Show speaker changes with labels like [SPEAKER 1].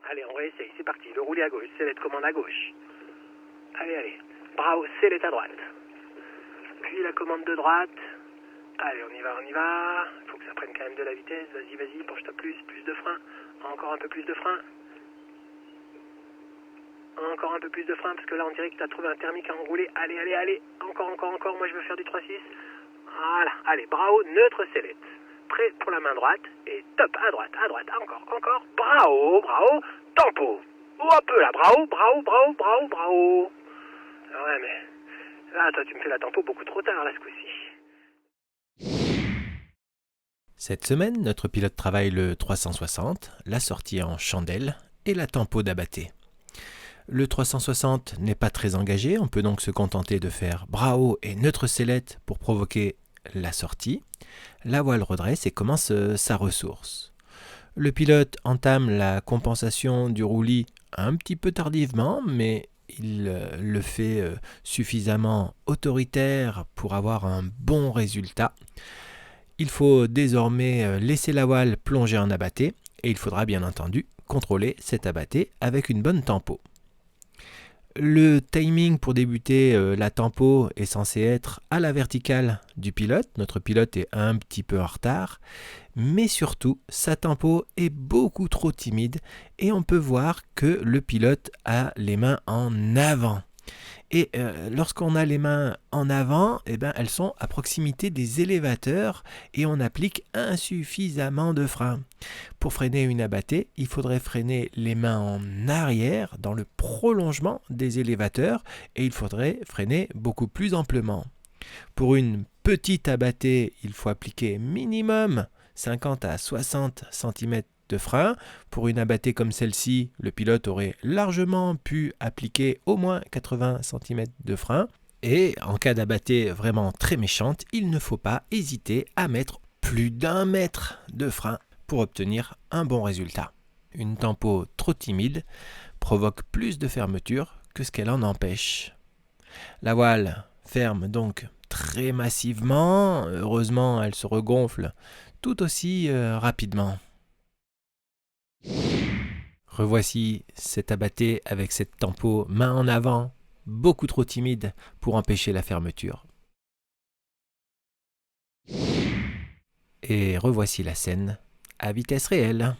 [SPEAKER 1] Allez, on réessaye, c'est parti. Le roulis à gauche, sellette commande à gauche. Allez. Bravo, sellette à droite. Puis la commande de droite. Allez, on y va. Il faut que ça prenne quand même de la vitesse. Vas-y, penche-toi plus de frein. Encore un peu plus de frein. Encore un peu plus de frein, parce que là, on dirait que tu as trouvé un thermique à enrouler. Allez. Encore. Moi, je veux faire du 3-6. Voilà. Allez, bravo, neutre sellette. Prêt pour la main droite. Et top, à droite. Encore. Bravo. Tempo. Hop là, bravo. Ouais, mais là, toi, tu me fais la tempo beaucoup trop tard, là, ce coup-ci.
[SPEAKER 2] Cette semaine, notre pilote travaille le 360, la sortie en chandelle et la tempo d'abatté. Le 360 n'est pas très engagé, on peut donc se contenter de faire bravo et neutre sellette pour provoquer la sortie. La voile redresse et commence sa ressource. Le pilote entame la compensation du roulis un petit peu tardivement, mais il le fait suffisamment autoritaire pour avoir un bon résultat. Il faut désormais laisser la voile plonger en abatté et il faudra bien entendu contrôler cet abatté avec une bonne tempo. Le timing pour débuter la tempo est censé être à la verticale du pilote. Notre pilote est un petit peu en retard, mais surtout sa tempo est beaucoup trop timide et on peut voir que le pilote a les mains en avant. Et lorsqu'on a les mains en avant, elles sont à proximité des élévateurs et on applique insuffisamment de frein. Pour freiner une abattée, il faudrait freiner les mains en arrière, dans le prolongement des élévateurs, et il faudrait freiner beaucoup plus amplement. Pour une petite abattée, il faut appliquer minimum 50 à 60 cm de frein. Pour une abattée comme celle-ci, le pilote aurait largement pu appliquer au moins 80 cm de frein. Et en cas d'abattée vraiment très méchante, il ne faut pas hésiter à mettre plus d'1 mètre de frein pour obtenir un bon résultat. Une tempo trop timide provoque plus de fermeture que ce qu'elle en empêche. La voile ferme donc très massivement, heureusement elle se regonfle tout aussi rapidement. Revoici cet abatté avec cette tempo main en avant, beaucoup trop timide pour empêcher la fermeture. Et revoici la scène à vitesse réelle.